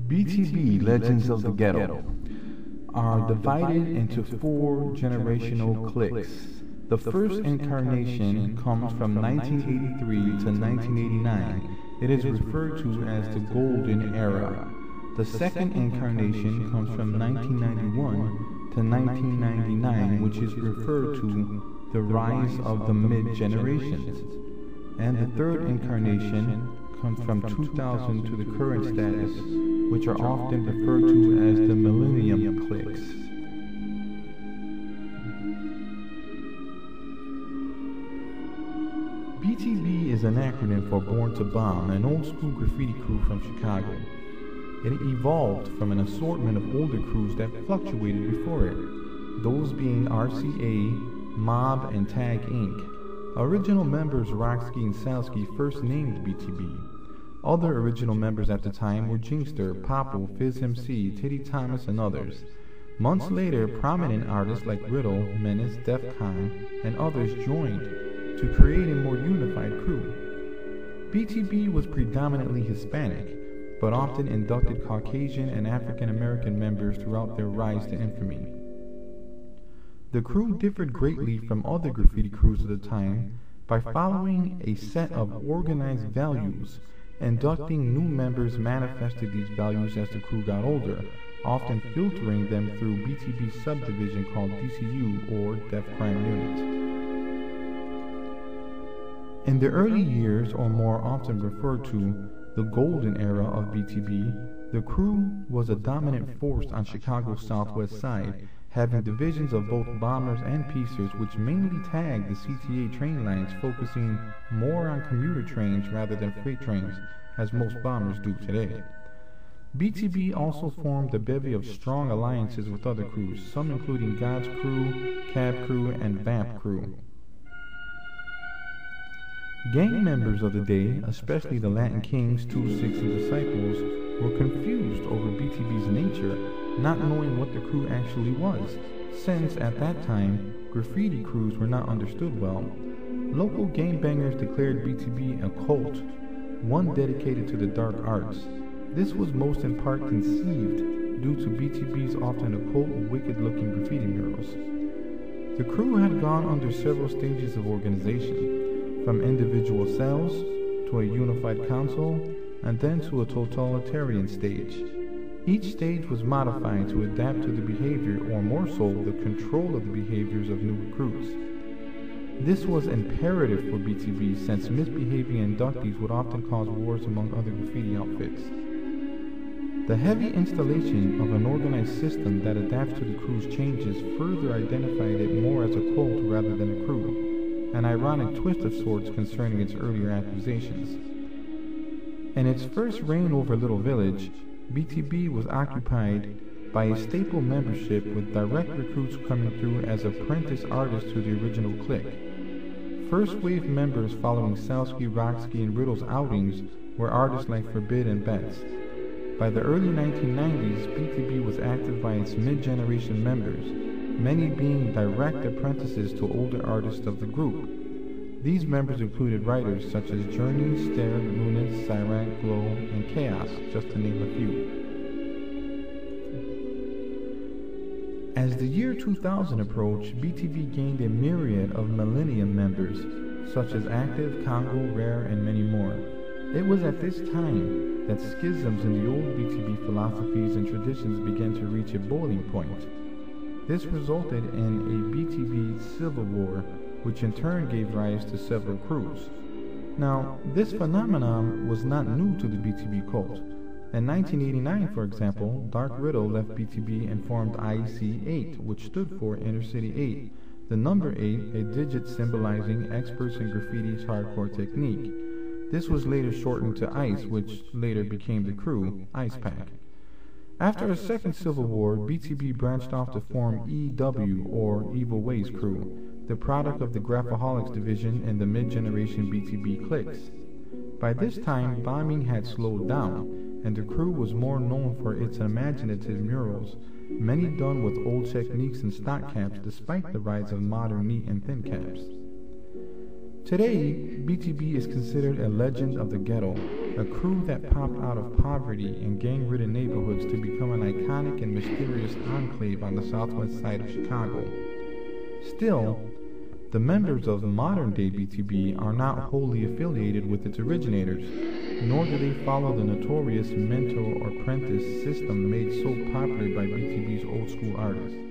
BTB Legends of the Ghetto are divided into 4 generational cliques. The first incarnation comes from 1983 to 1989. It is referred to as the Golden Era. The second incarnation comes from 1991 to 1999, which is referred to the Rise of the Mid-Generations. And the third incarnation comes from 2000 to the current status, which are often referred to as the Millennium Cliques. BTB is an acronym for Born to Bomb, an old-school graffiti crew from Chicago. It evolved from an assortment of older crews that fluctuated before it, those being RCA, Mob, and Tag Inc. Original members Rocksky and Salsky first named BTB. Other original members at the time were Jinkster, Popple, Fizz MC, Titty Thomas, and others. Months later, prominent artists like Riddle, Menace, Def Con, and others joined to create a more unified crew. BTB was predominantly Hispanic, but often inducted Caucasian and African American members throughout their rise to infamy. The crew differed greatly from other graffiti crews of the time by following a set of organized values. Inducting new members manifested these values as the crew got older, often filtering them through BTB's subdivision called DCU, or Def Crime Unit. In the early years, or more often referred to, the Golden Era of BTB, the crew was a dominant force on Chicago's southwest side, having divisions of both bombers and piecers which mainly tagged the CTA train lines, focusing more on commuter trains rather than freight trains, as most bombers do today. BTB also formed a bevy of strong alliances with other crews, some including God's Crew, Cab Crew, and Vamp Crew. Gang members of the day, especially the Latin Kings, 2-6, and Disciples, were confused over BTB's nature, not knowing what the crew actually was, since at that time, graffiti crews were not understood well. Local gangbangers declared BTB a cult, one dedicated to the dark arts. This was most in part conceived due to BTB's often occult, wicked-looking graffiti murals. The crew had gone under several stages of organization, from individual cells to a unified council, and then to a totalitarian stage. Each stage was modified to adapt to the behavior, or more so, the control of the behaviors of new recruits. This was imperative for BTB, since misbehaving inductees would often cause wars among other graffiti outfits. The heavy installation of an organized system that adapts to the crew's changes further identified it more as a cult rather than a crew, an ironic twist of sorts concerning its earlier accusations. In its first reign over Little Village, BTB was occupied by a staple membership with direct recruits coming through as apprentice artists to the original clique. First wave members following Salsky, Rocksky, and Riddle's outings were artists like Forbid and Betts. By the early 1990s, BTB was active by its mid-generation members, many being direct apprentices to older artists of the group. These members included writers such as Journey, Stare, Lunas, Cyrac, Glow, and Chaos, just to name a few. As the year 2000 approached, BTB gained a myriad of Millennium members, such as Active, Congo, Rare, and many more. It was at this time that schisms in the old BTB philosophies and traditions began to reach a boiling point. This resulted in a BTB civil war, which in turn gave rise to several crews. Now, this phenomenon was not new to the BTB cult. In 1989, for example, Dark Riddle left BTB and formed IC8, which stood for Inner City 8, the number 8, a digit symbolizing experts in graffiti's hardcore technique. This was later shortened to ICE, which later became the crew, Ice Pack. After a second civil war, BTB branched off to form EW, or Evil Ways Crew, the product of the Graphaholics division and the mid-generation BTB cliques. By this time, bombing had slowed down, and the crew was more known for its imaginative murals, many done with old techniques and stock caps despite the rise of modern neat and thin caps. Today, BTB is considered a legend of the ghetto, a crew that popped out of poverty and gang-ridden neighborhoods to become an iconic and mysterious enclave on the southwest side of Chicago. Still, the members of modern-day BTB are not wholly affiliated with its originators, nor do they follow the notorious mentor-apprentice system made so popular by BTB's old-school artists.